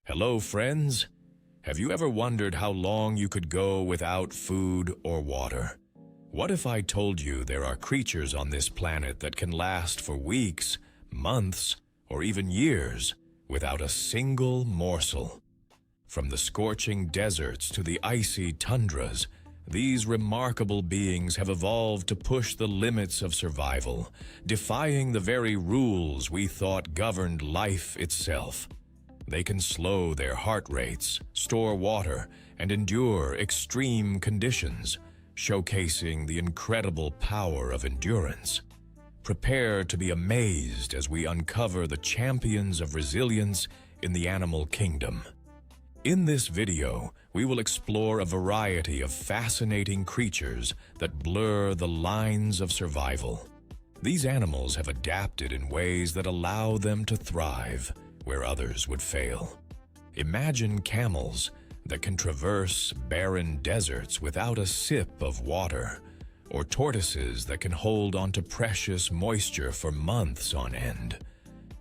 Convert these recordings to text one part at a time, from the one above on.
Hello, friends. Have you ever wondered how long you could go without food or water? What if I told you there are creatures on this planet that can last for weeks, months, or even years without a single morsel? From the scorching deserts to the icy tundras, these remarkable beings have evolved to push the limits of survival, defying the very rules we thought governed life itself. They can slow their heart rates, store water, and endure extreme conditions, showcasing the incredible power of endurance. Prepare to be amazed as we uncover the champions of resilience in the animal kingdom. In this video, we will explore a variety of fascinating creatures that blur the lines of survival. These animals have adapted in ways that allow them to thrive where others would fail. Imagine camels that can traverse barren deserts without a sip of water, or tortoises that can hold onto precious moisture for months on end.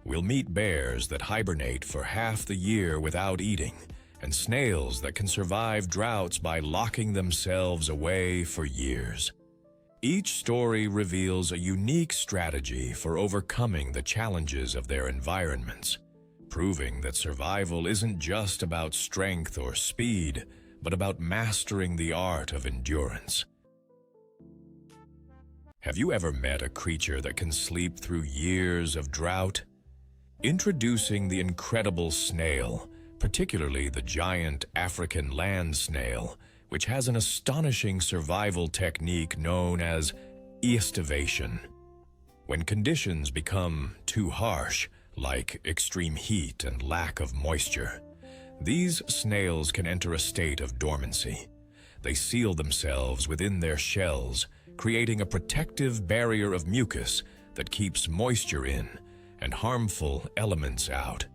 We'll meet bears that hibernate for half the year without eating, and snails that can survive droughts by locking themselves away for years. Each story reveals a unique strategy for overcoming the challenges of their environments, proving that survival isn't just about strength or speed, but about mastering the art of endurance. Have you ever met a creature that can sleep through years of drought? Introducing the incredible snail, particularly the giant African land snail, which has an astonishing survival technique known as estivation. When conditions become too harsh, like extreme heat and lack of moisture, these snails can enter a state of dormancy. They seal themselves within their shells, creating a protective barrier of mucus that keeps moisture in and harmful elements out.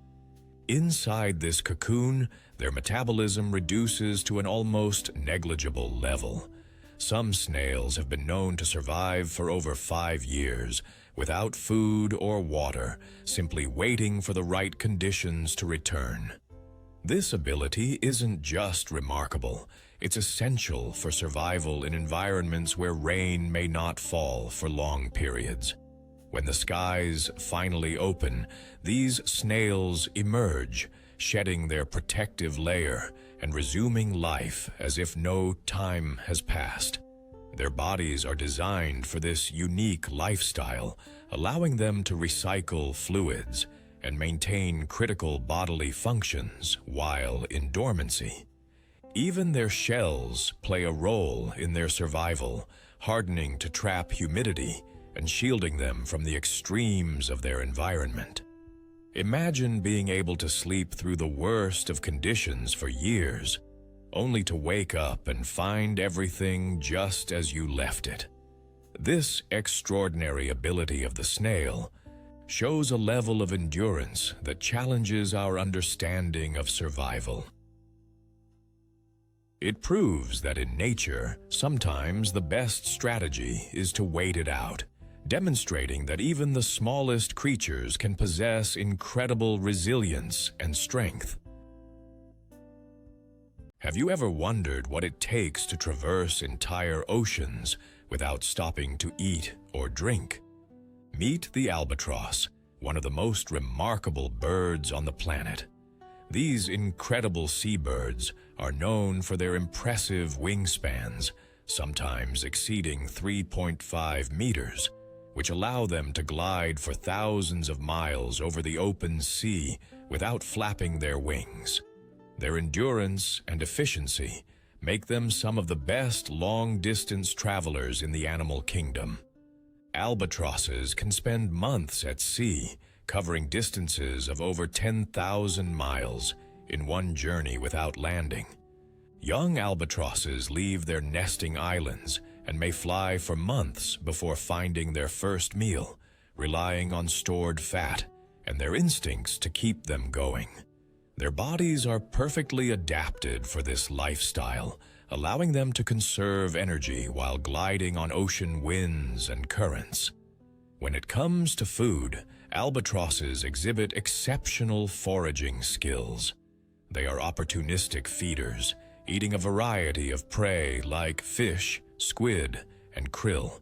Inside this cocoon, their metabolism reduces to an almost negligible level. Some snails have been known to survive for over 5 years without food or water, simply waiting for the right conditions to return. This ability isn't just remarkable, it's essential for survival in environments where rain may not fall for long periods. When the skies finally open, these snails emerge, shedding their protective layer and resuming life as if no time has passed. Their bodies are designed for this unique lifestyle, allowing them to recycle fluids and maintain critical bodily functions while in dormancy. Even their shells play a role in their survival, hardening to trap humidity and shielding them from the extremes of their environment. Imagine being able to sleep through the worst of conditions for years, only to wake up and find everything just as you left it. This extraordinary ability of the snail shows a level of endurance that challenges our understanding of survival. It proves that in nature, sometimes the best strategy is to wait it out, demonstrating that even the smallest creatures can possess incredible resilience and strength. Have you ever wondered what it takes to traverse entire oceans without stopping to eat or drink? Meet the albatross, one of the most remarkable birds on the planet. These incredible seabirds are known for their impressive wingspans, sometimes exceeding 3.5 meters, which allow them to glide for thousands of miles over the open sea without flapping their wings. Their endurance and efficiency make them some of the best long-distance travelers in the animal kingdom. Albatrosses can spend months at sea, covering distances of over 10,000 miles in one journey without landing. Young albatrosses leave their nesting islands and may fly for months before finding their first meal, relying on stored fat and their instincts to keep them going. Their bodies are perfectly adapted for this lifestyle, allowing them to conserve energy while gliding on ocean winds and currents. When it comes to food, albatrosses exhibit exceptional foraging skills. They are opportunistic feeders, eating a variety of prey like fish, squid, and krill.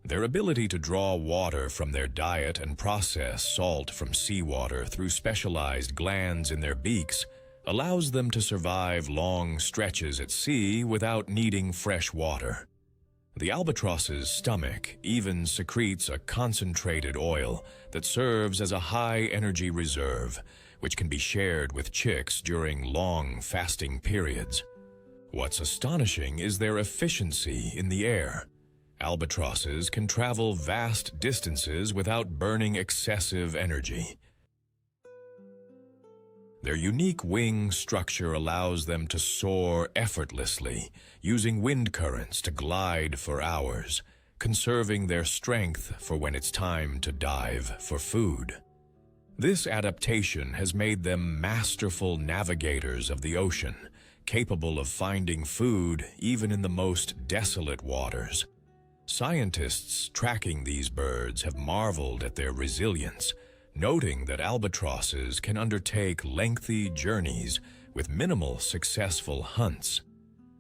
Their ability to draw water from their diet and process salt from seawater through specialized glands in their beaks allows them to survive long stretches at sea without needing fresh water. The albatross's stomach even secretes a concentrated oil that serves as a high-energy reserve, which can be shared with chicks during long fasting periods. What's astonishing is their efficiency in the air. Albatrosses can travel vast distances without burning excessive energy. Their unique wing structure allows them to soar effortlessly, using wind currents to glide for hours, conserving their strength for when it's time to dive for food. This adaptation has made them masterful navigators of the ocean, capable of finding food even in the most desolate waters. Scientists tracking these birds have marveled at their resilience, noting that albatrosses can undertake lengthy journeys with minimal successful hunts.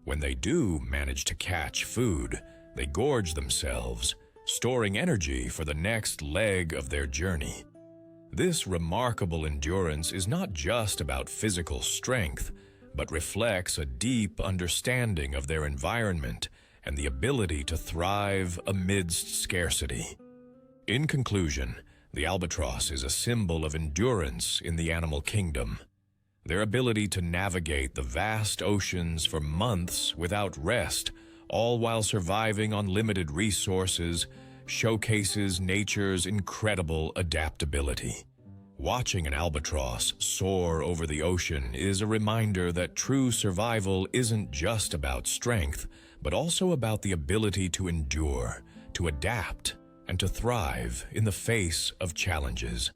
When they do manage to catch food, they gorge themselves, storing energy for the next leg of their journey. This remarkable endurance is not just about physical strength, but reflects a deep understanding of their environment and the ability to thrive amidst scarcity. In conclusion, the albatross is a symbol of endurance in the animal kingdom. Their ability to navigate the vast oceans for months without rest, all while surviving on limited resources, showcases nature's incredible adaptability. Watching an albatross soar over the ocean is a reminder that true survival isn't just about strength, but also about the ability to endure, to adapt, and to thrive in the face of challenges.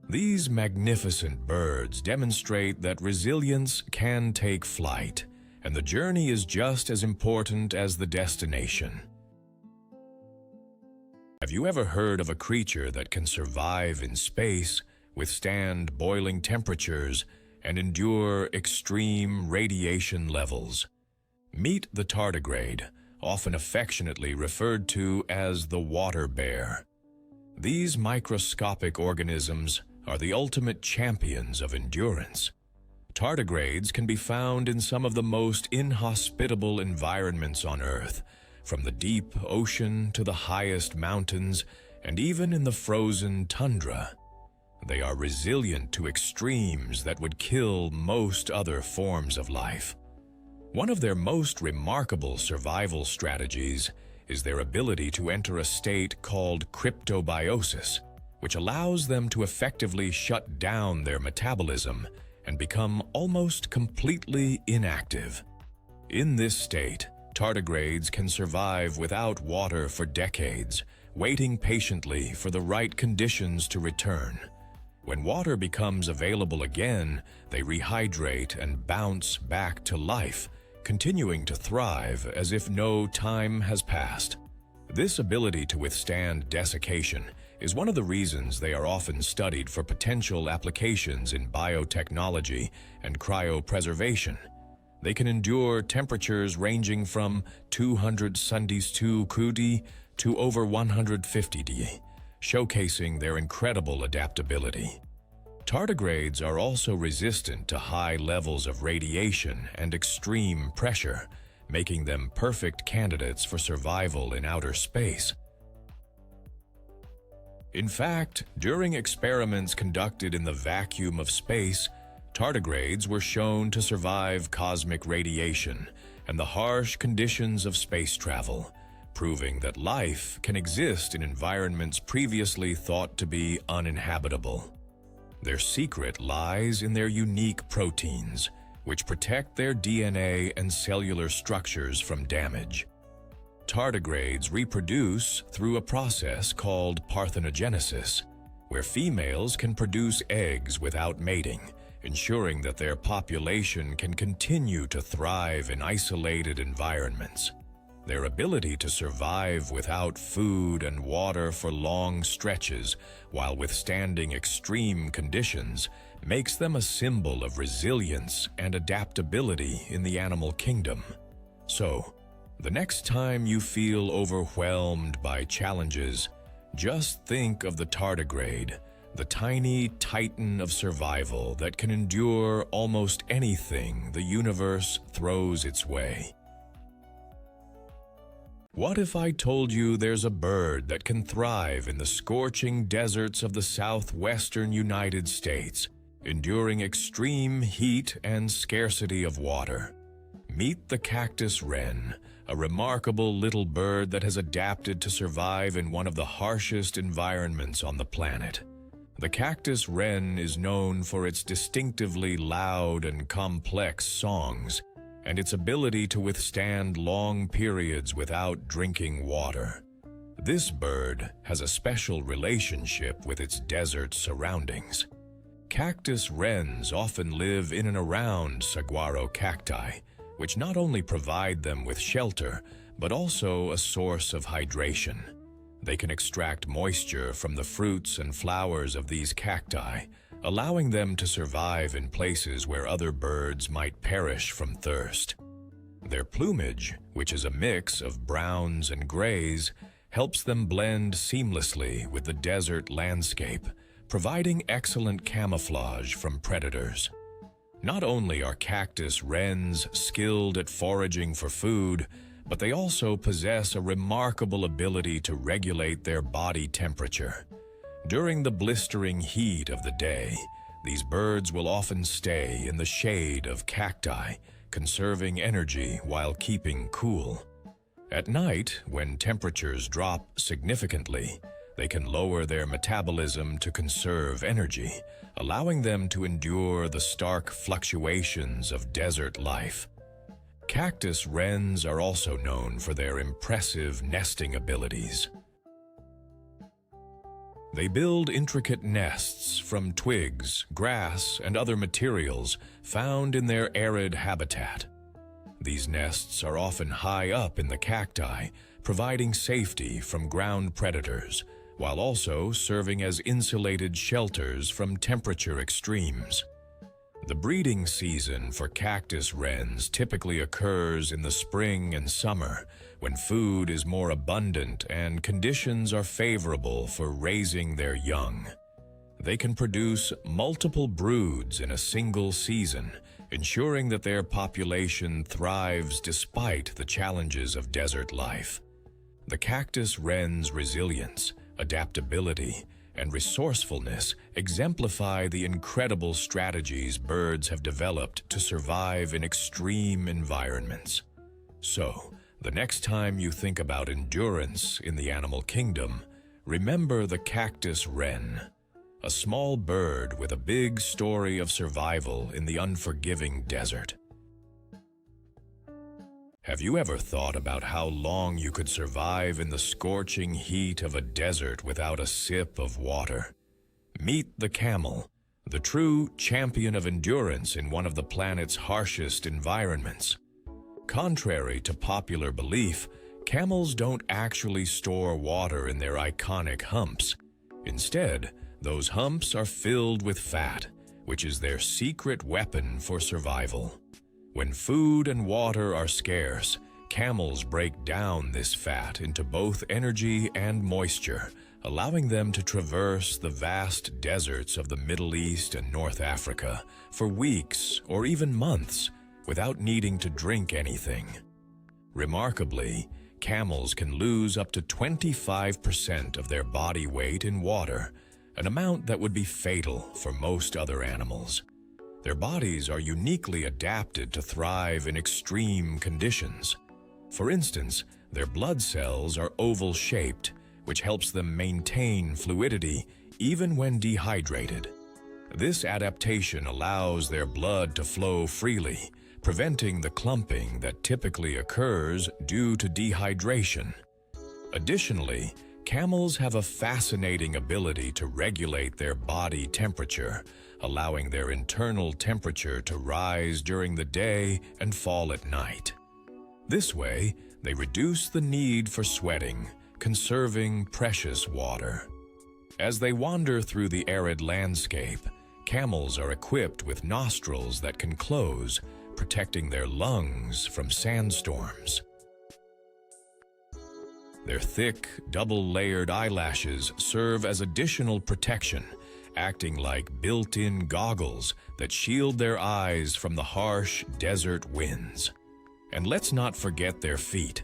These magnificent birds demonstrate that resilience can take flight, and the journey is just as important as the destination. Have you ever heard of a creature that can survive in space, withstand boiling temperatures, and endure extreme radiation levels? Meet the tardigrade, often affectionately referred to as the water bear. These microscopic organisms are the ultimate champions of endurance. Tardigrades can be found in some of the most inhospitable environments on Earth, from the deep ocean to the highest mountains, and even in the frozen tundra. They are resilient to extremes that would kill most other forms of life. One of their most remarkable survival strategies is their ability to enter a state called cryptobiosis, which allows them to effectively shut down their metabolism and become almost completely inactive. In this state, tardigrades can survive without water for decades, waiting patiently for the right conditions to return. When water becomes available again, they rehydrate and bounce back to life, continuing to thrive as if no time has passed. This ability to withstand desiccation is one of the reasons they are often studied for potential applications in biotechnology and cryopreservation. They can endure temperatures ranging from 272 °C to over 150 °C, showcasing their incredible adaptability. Tardigrades are also resistant to high levels of radiation and extreme pressure, making them perfect candidates for survival in outer space. In fact, during experiments conducted in the vacuum of space, tardigrades were shown to survive cosmic radiation and the harsh conditions of space travel, proving that life can exist in environments previously thought to be uninhabitable. Their secret lies in their unique proteins, which protect their DNA and cellular structures from damage. Tardigrades reproduce through a process called parthenogenesis, where females can produce eggs without mating, ensuring that their population can continue to thrive in isolated environments. Their ability to survive without food and water for long stretches while withstanding extreme conditions makes them a symbol of resilience and adaptability in the animal kingdom. So, the next time you feel overwhelmed by challenges, just think of the tardigrade, the tiny titan of survival that can endure almost anything the universe throws its way. What if I told you there's a bird that can thrive in the scorching deserts of the southwestern United States, enduring extreme heat and scarcity of water? Meet the cactus wren, a remarkable little bird that has adapted to survive in one of the harshest environments on the planet. The cactus wren is known for its distinctively loud and complex songs, and its ability to withstand long periods without drinking water. This bird has a special relationship with its desert surroundings. Cactus wrens often live in and around saguaro cacti, which not only provide them with shelter, but also a source of hydration. They can extract moisture from the fruits and flowers of these cacti, allowing them to survive in places where other birds might perish from thirst. Their plumage, which is a mix of browns and grays, helps them blend seamlessly with the desert landscape, providing excellent camouflage from predators. Not only are cactus wrens skilled at foraging for food, but they also possess a remarkable ability to regulate their body temperature. During the blistering heat of the day, these birds will often stay in the shade of cacti, conserving energy while keeping cool. At night, when temperatures drop significantly, they can lower their metabolism to conserve energy, allowing them to endure the stark fluctuations of desert life. Cactus wrens are also known for their impressive nesting abilities. They build intricate nests from twigs, grass, and other materials found in their arid habitat. These nests are often high up in the cacti, providing safety from ground predators, while also serving as insulated shelters from temperature extremes. The breeding season for cactus wrens typically occurs in the spring and summer, when food is more abundant and conditions are favorable for raising their young. They can produce multiple broods in a single season, ensuring that their population thrives despite the challenges of desert life. The cactus wren's resilience, adaptability, and resourcefulness exemplify the incredible strategies birds have developed to survive in extreme environments. So, the next time you think about endurance in the animal kingdom, remember the cactus wren, a small bird with a big story of survival in the unforgiving desert. Have you ever thought about how long you could survive in the scorching heat of a desert without a sip of water? Meet the camel, the true champion of endurance in one of the planet's harshest environments. Contrary to popular belief, camels don't actually store water in their iconic humps. Instead, those humps are filled with fat, which is their secret weapon for survival. When food and water are scarce, camels break down this fat into both energy and moisture, allowing them to traverse the vast deserts of the Middle East and North Africa for weeks or even months without needing to drink anything. Remarkably, camels can lose up to 25% of their body weight in water, an amount that would be fatal for most other animals. Their bodies are uniquely adapted to thrive in extreme conditions. For instance, their blood cells are oval-shaped, which helps them maintain fluidity even when dehydrated. This adaptation allows their blood to flow freely, preventing the clumping that typically occurs due to dehydration. Additionally, camels have a fascinating ability to regulate their body temperature, allowing their internal temperature to rise during the day and fall at night. This way, They reduce the need for sweating, conserving precious water. As they wander through the arid landscape, camels are equipped with nostrils that can close, protecting their lungs from sandstorms. Their thick, double-layered eyelashes serve as additional protection, acting like built-in goggles that shield their eyes from the harsh desert winds. And let's not forget their feet.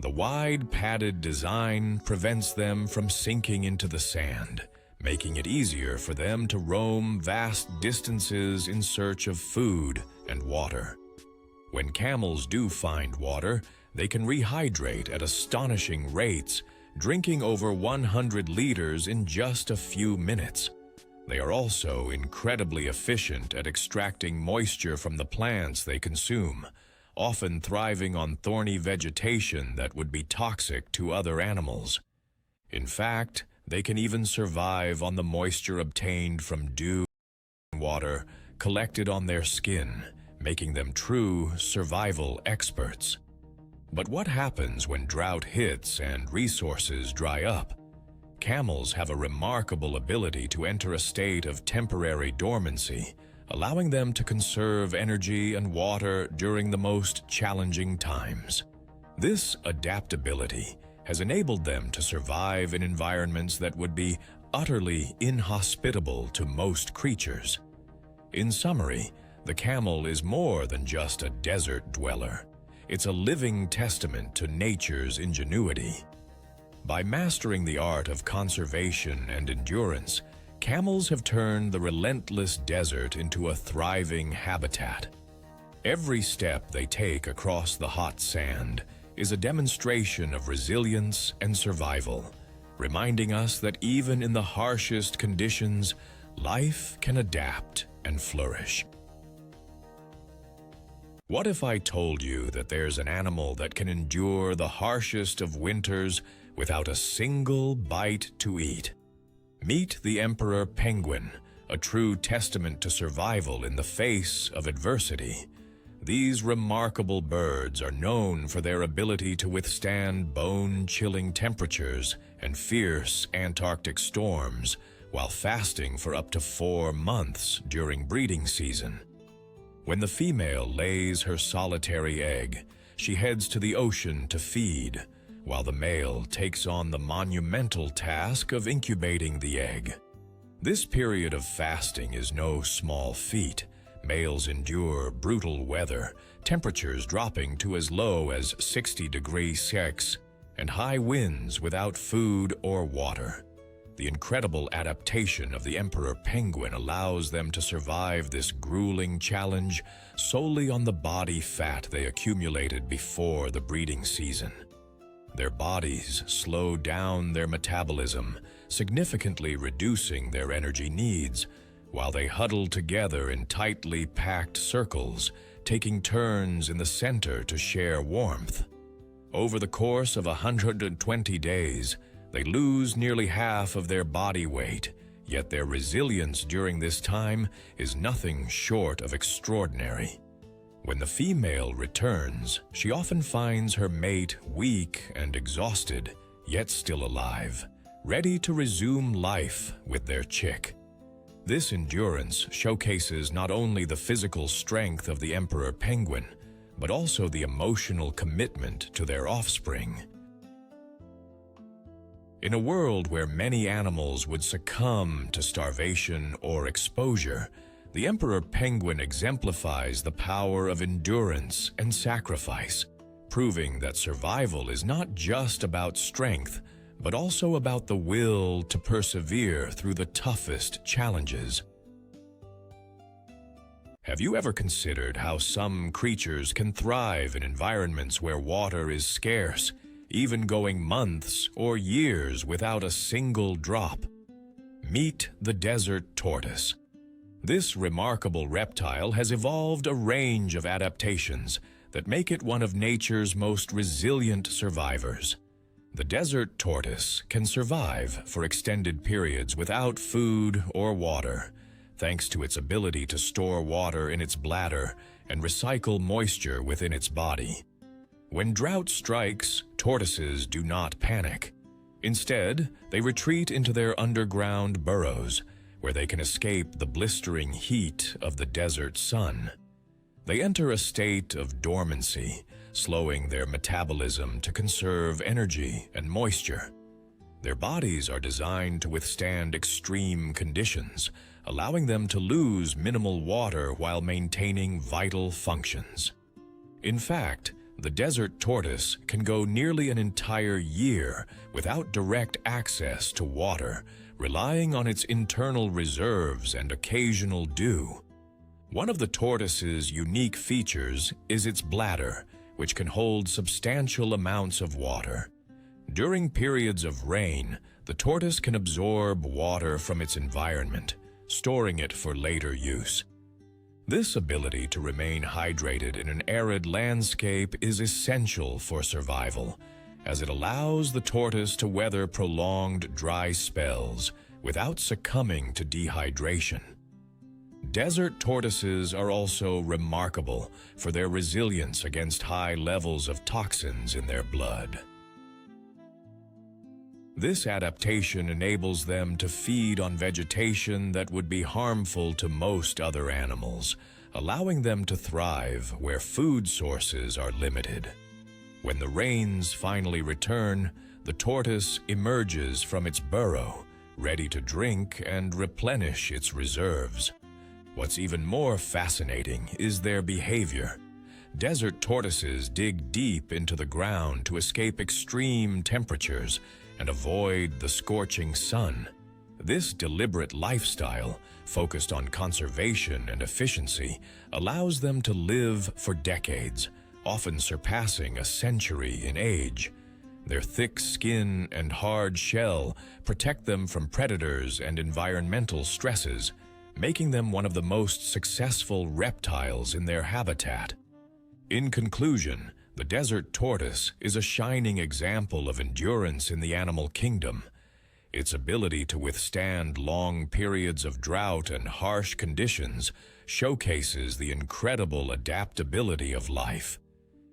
The wide, padded design prevents them from sinking into the sand, making it easier for them to roam vast distances in search of food and water. When camels do find water, they can rehydrate at astonishing rates, drinking over 100 liters in just a few minutes. They are also incredibly efficient at extracting moisture from the plants they consume, often thriving on thorny vegetation that would be toxic to other animals. In fact, they can even survive on the moisture obtained from dew and water collected on their skin, making them true survival experts. But what happens when drought hits and resources dry up? Camels have a remarkable ability to enter a state of temporary dormancy, allowing them to conserve energy and water during the most challenging times. This adaptability has enabled them to survive in environments that would be utterly inhospitable to most creatures. In summary, the camel is more than just a desert dweller. It's a living testament to nature's ingenuity. By mastering the art of conservation and endurance, camels have turned the relentless desert into a thriving habitat. Every step they take across the hot sand is a demonstration of resilience and survival, reminding us that even in the harshest conditions, life can adapt and flourish. What if I told you that there's an animal that can endure the harshest of winters without a single bite to eat? Meet the emperor penguin, a true testament to survival in the face of adversity. These remarkable birds are known for their ability to withstand bone-chilling temperatures and fierce Antarctic storms while fasting for up to 4 months during breeding season. When the female lays her solitary egg, she heads to the ocean to feed, while the male takes on the monumental task of incubating the egg. This period of fasting is no small feat. Males endure brutal weather, temperatures dropping to as low as 60 degrees Celsius, and high winds without food or water. The incredible adaptation of the emperor penguin allows them to survive this grueling challenge solely on the body fat they accumulated before the breeding season. Their bodies slow down their metabolism, significantly reducing their energy needs, while they huddle together in tightly packed circles, taking turns in the center to share warmth. Over the course of 120 days, they lose nearly half of their body weight, yet their resilience during this time is nothing short of extraordinary. When the female returns, she often finds her mate weak and exhausted, yet still alive, ready to resume life with their chick. This endurance showcases not only the physical strength of the emperor penguin, but also the emotional commitment to their offspring. In a world where many animals would succumb to starvation or exposure, the emperor penguin exemplifies the power of endurance and sacrifice, proving that survival is not just about strength, but also about the will to persevere through the toughest challenges. Have you ever considered how some creatures can thrive in environments where water is scarce, even going months or years without a single drop? Meet the desert tortoise. This remarkable reptile has evolved a range of adaptations that make it one of nature's most resilient survivors. The desert tortoise can survive for extended periods without food or water, thanks to its ability to store water in its bladder and recycle moisture within its body. When drought strikes, tortoises do not panic. Instead, they retreat into their underground burrows, where they can escape the blistering heat of the desert sun. They enter a state of dormancy, slowing their metabolism to conserve energy and moisture. Their bodies are designed to withstand extreme conditions, allowing them to lose minimal water while maintaining vital functions. In fact, the desert tortoise can go nearly an entire year without direct access to water, relying on its internal reserves and occasional dew. One of the tortoise's unique features is its bladder, which can hold substantial amounts of water. During periods of rain, the tortoise can absorb water from its environment, storing it for later use. This ability to remain hydrated in an arid landscape is essential for survival, as it allows the tortoise to weather prolonged dry spells without succumbing to dehydration. Desert tortoises are also remarkable for their resilience against high levels of toxins in their blood. This adaptation enables them to feed on vegetation that would be harmful to most other animals, allowing them to thrive where food sources are limited. When the rains finally return, the tortoise emerges from its burrow, ready to drink and replenish its reserves. What's even more fascinating is their behavior. Desert tortoises dig deep into the ground to escape extreme temperatures and avoid the scorching sun. This deliberate lifestyle, focused on conservation and efficiency, allows them to live for decades, often surpassing a century in age. Their thick skin and hard shell protect them from predators and environmental stresses, making them one of the most successful reptiles in their habitat. In conclusion, the desert tortoise is a shining example of endurance in the animal kingdom. Its ability to withstand long periods of drought and harsh conditions showcases the incredible adaptability of life.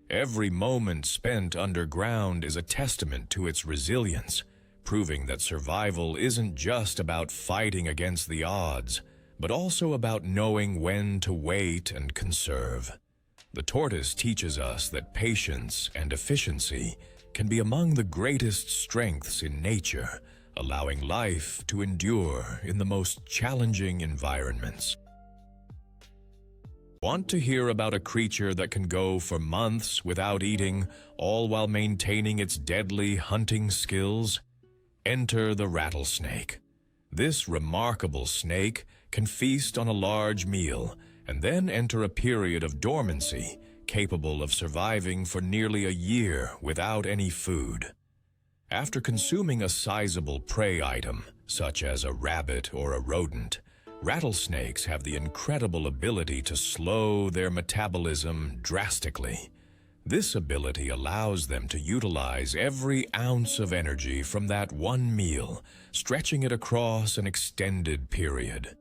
Every moment spent underground is a testament to its resilience, proving that survival isn't just about fighting against the odds, but also about knowing when to wait and conserve. The tortoise teaches us that patience and efficiency can be among the greatest strengths in nature, allowing life to endure in the most challenging environments. Want to hear about a creature that can go for months without eating, all while maintaining its deadly hunting skills? Enter the rattlesnake. This remarkable snake can feast on a large meal and then enter a period of dormancy, capable of surviving for nearly a year without any food. After consuming a sizable prey item, such as a rabbit or a rodent, rattlesnakes have the incredible ability to slow their metabolism drastically. This ability allows them to utilize every ounce of energy from that one meal, stretching it across an extended period.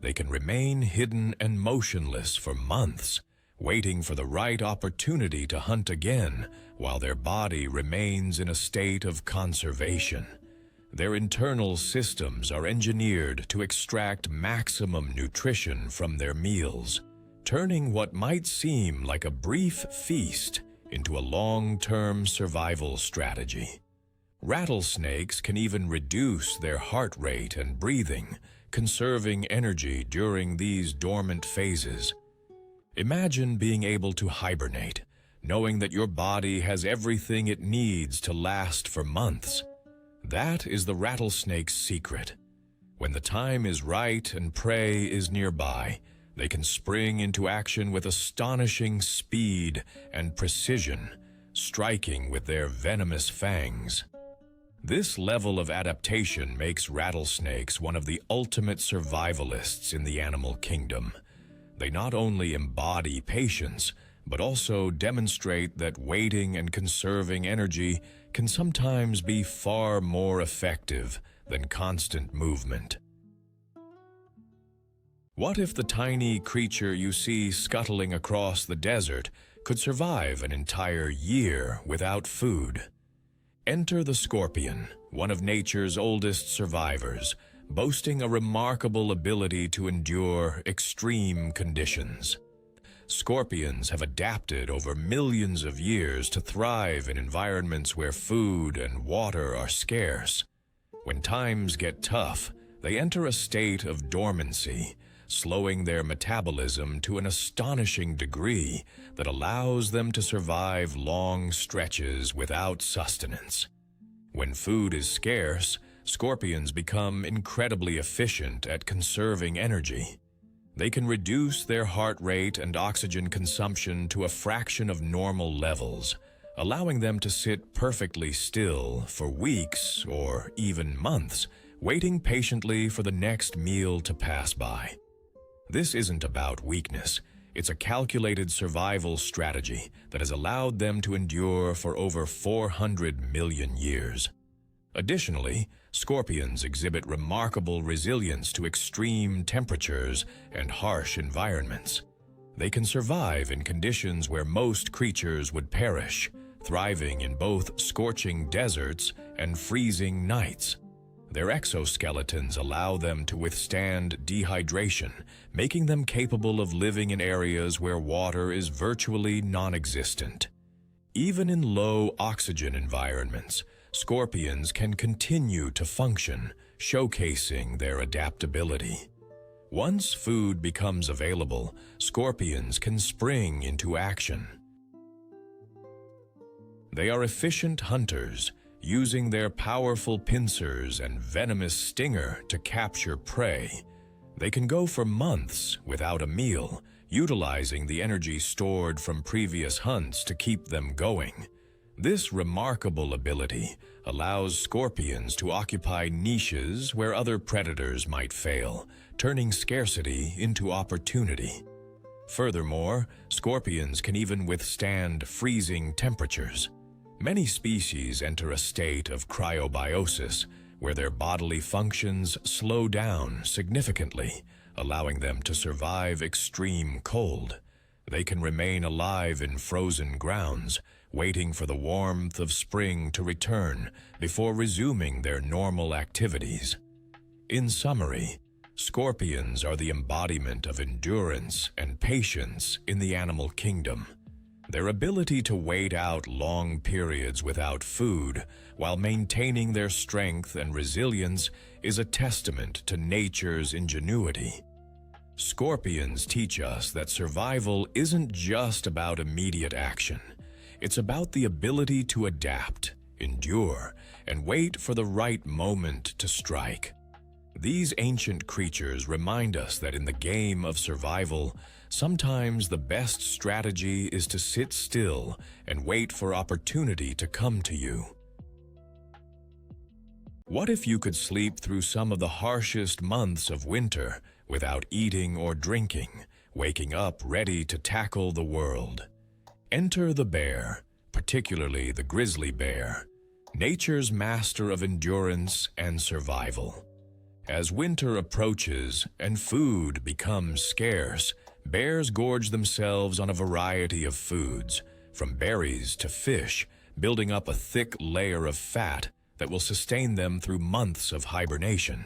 They can remain hidden and motionless for months, waiting for the right opportunity to hunt again while their body remains in a state of conservation. Their internal systems are engineered to extract maximum nutrition from their meals, turning what might seem like a brief feast into a long-term survival strategy. Rattlesnakes can even reduce their heart rate and breathing, conserving energy during these dormant phases. Imagine being able to hibernate, knowing that your body has everything it needs to last for months. That is the rattlesnake's secret. When the time is right and prey is nearby, they can spring into action with astonishing speed and precision, striking with their venomous fangs. This level of adaptation makes rattlesnakes one of the ultimate survivalists in the animal kingdom. They not only embody patience, but also demonstrate that waiting and conserving energy can sometimes be far more effective than constant movement. What if the tiny creature you see scuttling across the desert could survive an entire year without food. Enter the scorpion, one of nature's oldest survivors, boasting a remarkable ability to endure extreme conditions. Scorpions have adapted over millions of years to thrive in environments where food and water are scarce. When times get tough, they enter a state of dormancy, slowing their metabolism to an astonishing degree that allows them to survive long stretches without sustenance. When food is scarce, scorpions become incredibly efficient at conserving energy. They can reduce their heart rate and oxygen consumption to a fraction of normal levels, allowing them to sit perfectly still for weeks or even months, waiting patiently for the next meal to pass by. This isn't about weakness. It's a calculated survival strategy that has allowed them to endure for over 400 million years. Additionally, scorpions exhibit remarkable resilience to extreme temperatures and harsh environments. They can survive in conditions where most creatures would perish, thriving in both scorching deserts and freezing nights. Their exoskeletons allow them to withstand dehydration, making them capable of living in areas where water is virtually non-existent. Even in low oxygen environments, scorpions can continue to function, showcasing their adaptability. Once food becomes available, scorpions can spring into action. They are efficient hunters, using their powerful pincers and venomous stinger to capture prey. They can go for months without a meal, utilizing the energy stored from previous hunts to keep them going. This remarkable ability allows scorpions to occupy niches where other predators might fail, turning scarcity into opportunity. Furthermore, scorpions can even withstand freezing temperatures. Many species enter a state of cryobiosis, where their bodily functions slow down significantly, allowing them to survive extreme cold. They can remain alive in frozen grounds, waiting for the warmth of spring to return before resuming their normal activities. In summary, scorpions are the embodiment of endurance and patience in the animal kingdom. Their ability to wait out long periods without food while maintaining their strength and resilience is a testament to nature's ingenuity. Scorpions teach us that survival isn't just about immediate action. It's about the ability to adapt, endure, and wait for the right moment to strike. These ancient creatures remind us that in the game of survival, sometimes the best strategy is to sit still and wait for opportunity to come to you. What if you could sleep through some of the harshest months of winter without eating or drinking, waking up ready to tackle the world? Enter the bear, particularly the grizzly bear, nature's master of endurance and survival. As winter approaches and food becomes scarce, bears gorge themselves on a variety of foods, from berries to fish, building up a thick layer of fat that will sustain them through months of hibernation.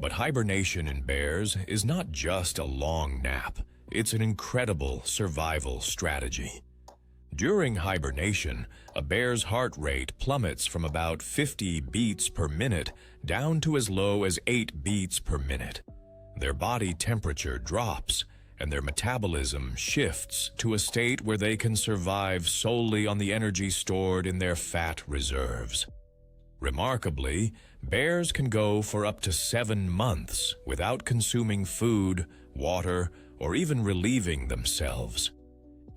But hibernation in bears is not just a long nap, it's an incredible survival strategy. During hibernation, a bear's heart rate plummets from about 50 beats per minute down to as low as 8 beats per minute. Their body temperature drops, and their metabolism shifts to a state where they can survive solely on the energy stored in their fat reserves. Remarkably, bears can go for up to 7 months without consuming food, water, or even relieving themselves.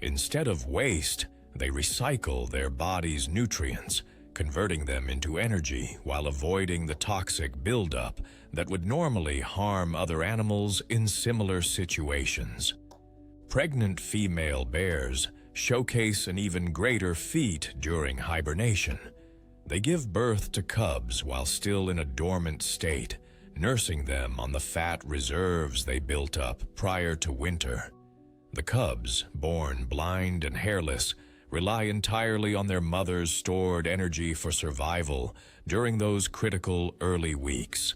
Instead of waste, they recycle their body's nutrients, converting them into energy while avoiding the toxic buildup that would normally harm other animals in similar situations. Pregnant female bears showcase an even greater feat during hibernation. They give birth to cubs while still in a dormant state, nursing them on the fat reserves they built up prior to winter. The cubs, born blind and hairless, rely entirely on their mother's stored energy for survival during those critical early weeks.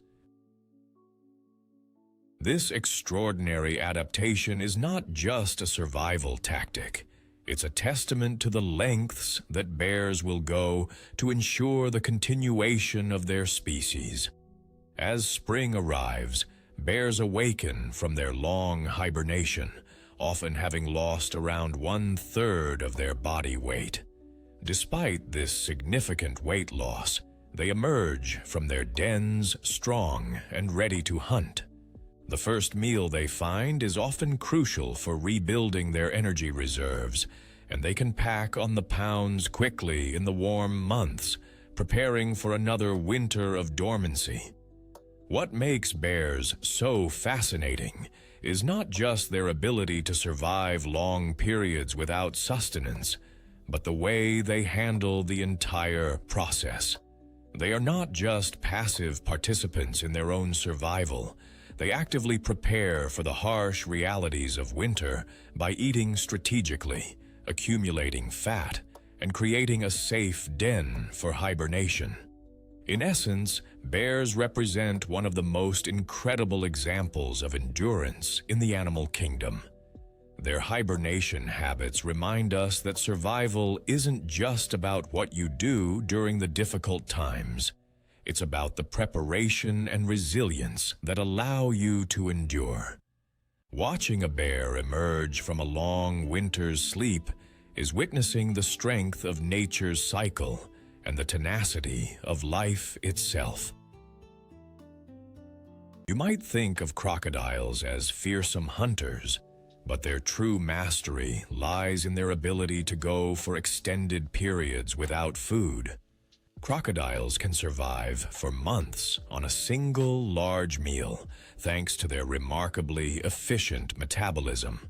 This extraordinary adaptation is not just a survival tactic. It's a testament to the lengths that bears will go to ensure the continuation of their species. As spring arrives, bears awaken from their long hibernation, often having lost around 1/3 of their body weight. Despite this significant weight loss, they emerge from their dens strong and ready to hunt. The first meal they find is often crucial for rebuilding their energy reserves, and they can pack on the pounds quickly in the warm months, preparing for another winter of dormancy. What makes bears so fascinating is not just their ability to survive long periods without sustenance, but the way they handle the entire process. They are not just passive participants in their own survival. They actively prepare for the harsh realities of winter by eating strategically, accumulating fat, and creating a safe den for hibernation. In essence, bears represent one of the most incredible examples of endurance in the animal kingdom. Their hibernation habits remind us that survival isn't just about what you do during the difficult times. It's about the preparation and resilience that allow you to endure. Watching a bear emerge from a long winter's sleep is witnessing the strength of nature's cycle and the tenacity of life itself. You might think of crocodiles as fearsome hunters, but their true mastery lies in their ability to go for extended periods without food. Crocodiles can survive for months on a single large meal, thanks to their remarkably efficient metabolism.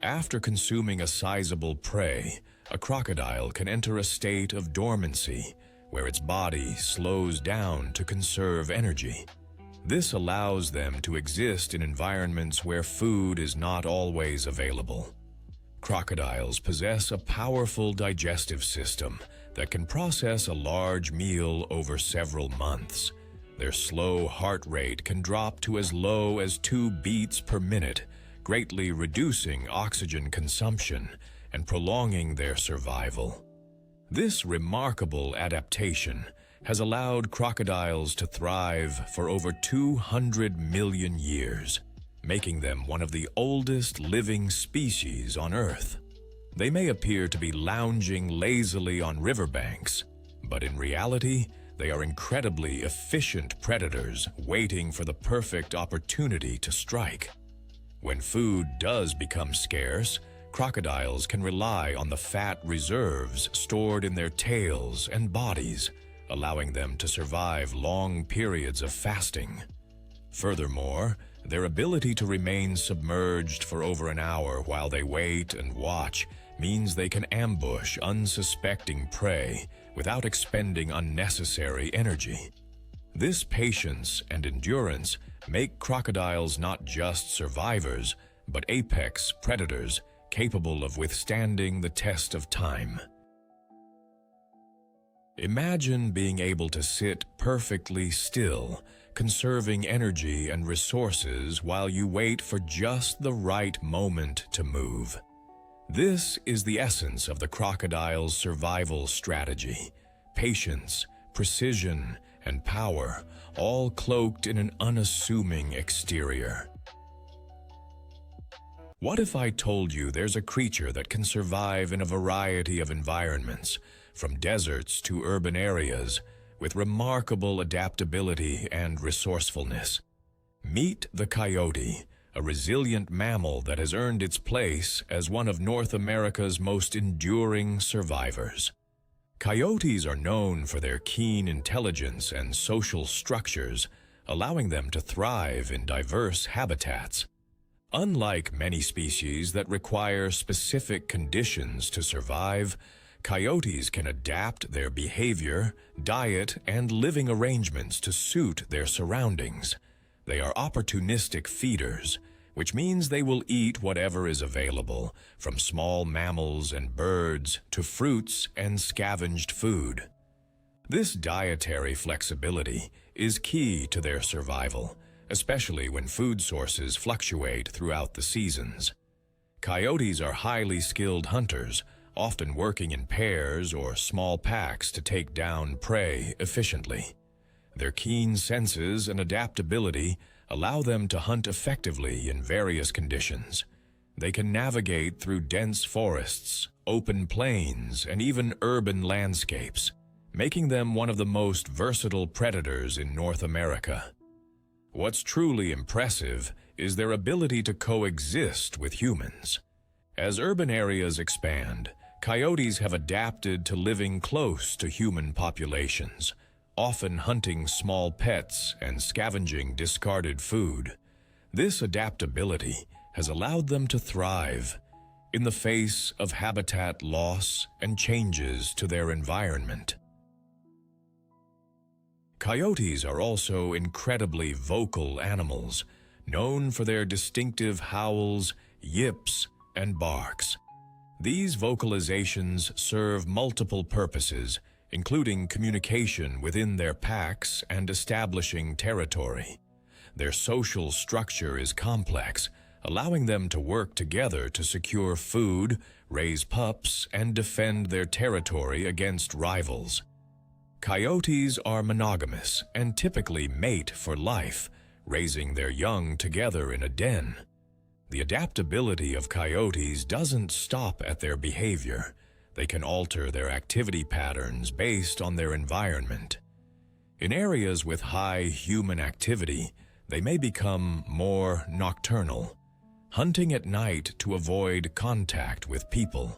After consuming a sizable prey, a crocodile can enter a state of dormancy, where its body slows down to conserve energy. This allows them to exist in environments where food is not always available. Crocodiles possess a powerful digestive system that can process a large meal over several months. Their slow heart rate can drop to as low as 2 beats per minute, greatly reducing oxygen consumption and prolonging their survival. This remarkable adaptation has allowed crocodiles to thrive for over 200 million years, making them one of the oldest living species on Earth. They may appear to be lounging lazily on riverbanks, but in reality, they are incredibly efficient predators waiting for the perfect opportunity to strike. When food does become scarce, crocodiles can rely on the fat reserves stored in their tails and bodies, allowing them to survive long periods of fasting. Furthermore, their ability to remain submerged for over an hour while they wait and watch means they can ambush unsuspecting prey without expending unnecessary energy. This patience and endurance make crocodiles not just survivors, but apex predators capable of withstanding the test of time. Imagine being able to sit perfectly still, conserving energy and resources while you wait for just the right moment to move. This is the essence of the crocodile's survival strategy: patience, precision, and power, all cloaked in an unassuming exterior. What if I told you there's a creature that can survive in a variety of environments, from deserts to urban areas, with remarkable adaptability and resourcefulness? Meet the coyote, a resilient mammal that has earned its place as one of North America's most enduring survivors. Coyotes are known for their keen intelligence and social structures, allowing them to thrive in diverse habitats. Unlike many species that require specific conditions to survive, coyotes can adapt their behavior, diet, and living arrangements to suit their surroundings. They are opportunistic feeders, which means they will eat whatever is available, from small mammals and birds to fruits and scavenged food. This dietary flexibility is key to their survival, especially when food sources fluctuate throughout the seasons. Coyotes are highly skilled hunters, often working in pairs or small packs to take down prey efficiently. Their keen senses and adaptability allow them to hunt effectively in various conditions. They can navigate through dense forests, open plains, and even urban landscapes, making them one of the most versatile predators in North America. What's truly impressive is their ability to coexist with humans. As urban areas expand, coyotes have adapted to living close to human populations, often hunting small pets and scavenging discarded food. This adaptability has allowed them to thrive in the face of habitat loss and changes to their environment. Coyotes are also incredibly vocal animals, known for their distinctive howls, yips, and barks. These vocalizations serve multiple purposes, including communication within their packs and establishing territory. Their social structure is complex, allowing them to work together to secure food, raise pups, and defend their territory against rivals. Coyotes are monogamous and typically mate for life, raising their young together in a den. The adaptability of coyotes doesn't stop at their behavior. They can alter their activity patterns based on their environment. In areas with high human activity, they may become more nocturnal, hunting at night to avoid contact with people.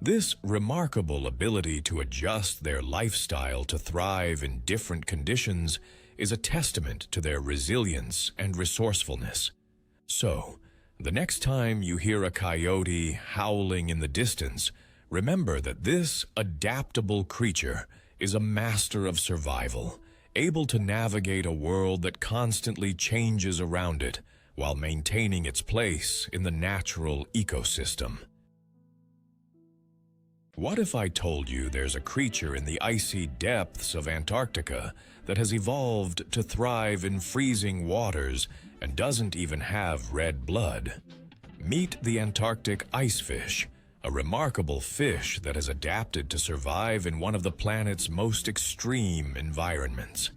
This remarkable ability to adjust their lifestyle to thrive in different conditions is a testament to their resilience and resourcefulness. So, the next time you hear a coyote howling in the distance, remember that this adaptable creature is a master of survival, able to navigate a world that constantly changes around it while maintaining its place in the natural ecosystem. What if I told you there's a creature in the icy depths of Antarctica that has evolved to thrive in freezing waters and doesn't even have red blood? Meet the Antarctic icefish, a remarkable fish that has adapted to survive in one of the planet's most extreme environments.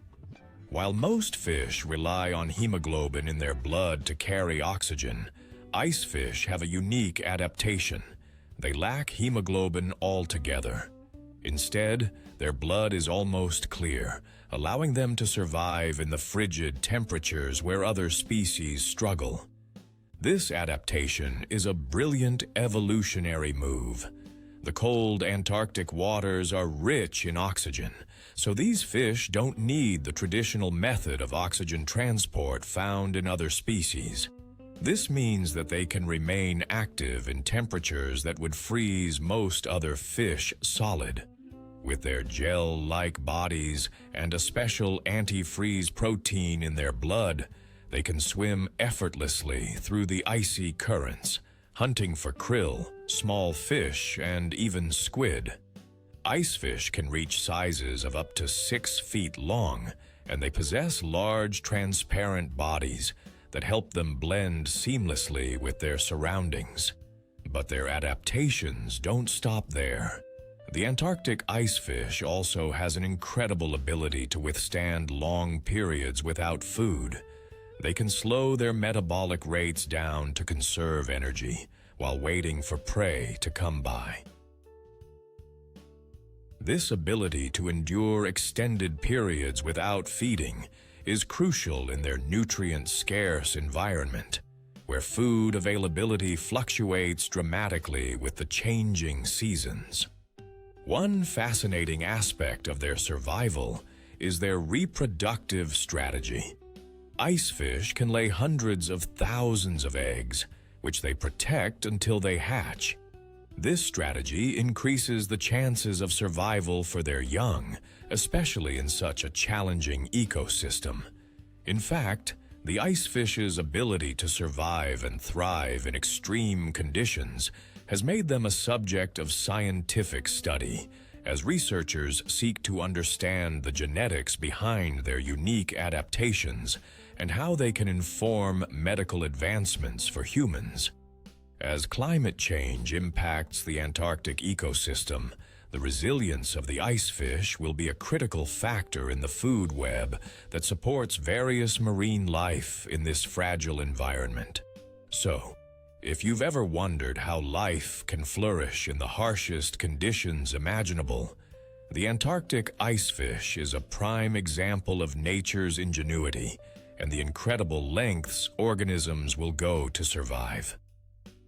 While most fish rely on hemoglobin in their blood to carry oxygen, icefish have a unique adaptation. They lack hemoglobin altogether. Instead, their blood is almost clear, allowing them to survive in the frigid temperatures where other species struggle. This adaptation is a brilliant evolutionary move. The cold Antarctic waters are rich in oxygen, so these fish don't need the traditional method of oxygen transport found in other species. This means that they can remain active in temperatures that would freeze most other fish solid. With their gel-like bodies and a special antifreeze protein in their blood, they can swim effortlessly through the icy currents, hunting for krill, small fish, and even squid. Icefish can reach sizes of up to 6 feet long, and they possess large, transparent bodies that help them blend seamlessly with their surroundings. But their adaptations don't stop there. The Antarctic icefish also has an incredible ability to withstand long periods without food. They can slow their metabolic rates down to conserve energy while waiting for prey to come by. This ability to endure extended periods without feeding is crucial in their nutrient-scarce environment, where food availability fluctuates dramatically with the changing seasons. One fascinating aspect of their survival is their reproductive strategy. Icefish can lay hundreds of thousands of eggs, which they protect until they hatch. This strategy increases the chances of survival for their young, especially in such a challenging ecosystem. In fact, The icefish's ability to survive and thrive in extreme conditions has made them a subject of scientific study, as researchers seek to understand the genetics behind their unique adaptations and how they can inform medical advancements for humans. As climate change impacts the Antarctic ecosystem, the resilience of the icefish will be a critical factor in the food web that supports various marine life in this fragile environment. So, if you've ever wondered how life can flourish in the harshest conditions imaginable, the Antarctic icefish is a prime example of nature's ingenuity and the incredible lengths organisms will go to survive.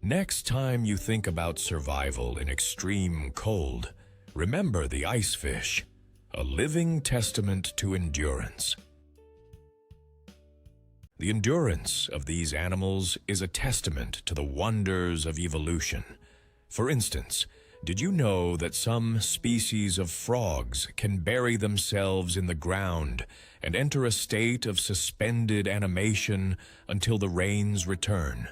Next time you think about survival in extreme cold, remember the icefish, a living testament to endurance. The endurance of these animals is a testament to the wonders of evolution. For instance, did you know that some species of frogs can bury themselves in the ground and enter a state of suspended animation until the rains return?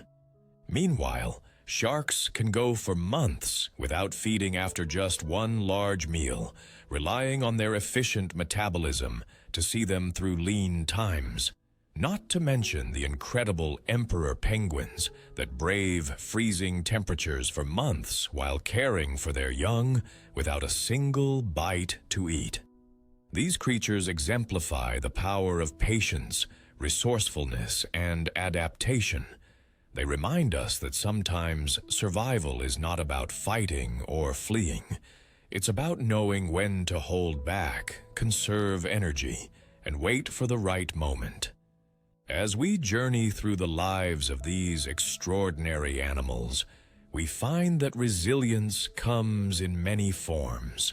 Meanwhile, sharks can go for months without feeding after just one large meal, relying on their efficient metabolism to see them through lean times. Not to mention the incredible emperor penguins that brave freezing temperatures for months while caring for their young without a single bite to eat. These creatures exemplify the power of patience, resourcefulness, and adaptation. They remind us that sometimes survival is not about fighting or fleeing. It's about knowing when to hold back, conserve energy, and wait for the right moment. As we journey through the lives of these extraordinary animals, we find that resilience comes in many forms.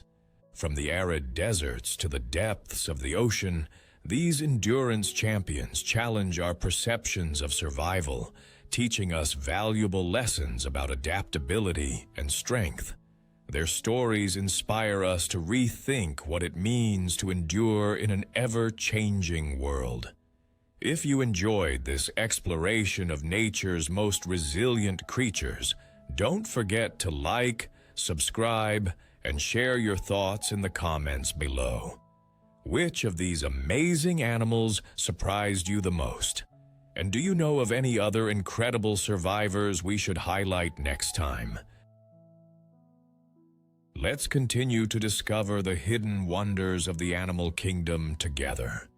From the arid deserts to the depths of the ocean, these endurance champions challenge our perceptions of survival, teaching us valuable lessons about adaptability and strength. Their stories inspire us to rethink what it means to endure in an ever-changing world. If you enjoyed this exploration of nature's most resilient creatures, don't forget to like, subscribe, and share your thoughts in the comments below. Which of these amazing animals surprised you the most? And do you know of any other incredible survivors we should highlight next time? Let's continue to discover the hidden wonders of the animal kingdom together.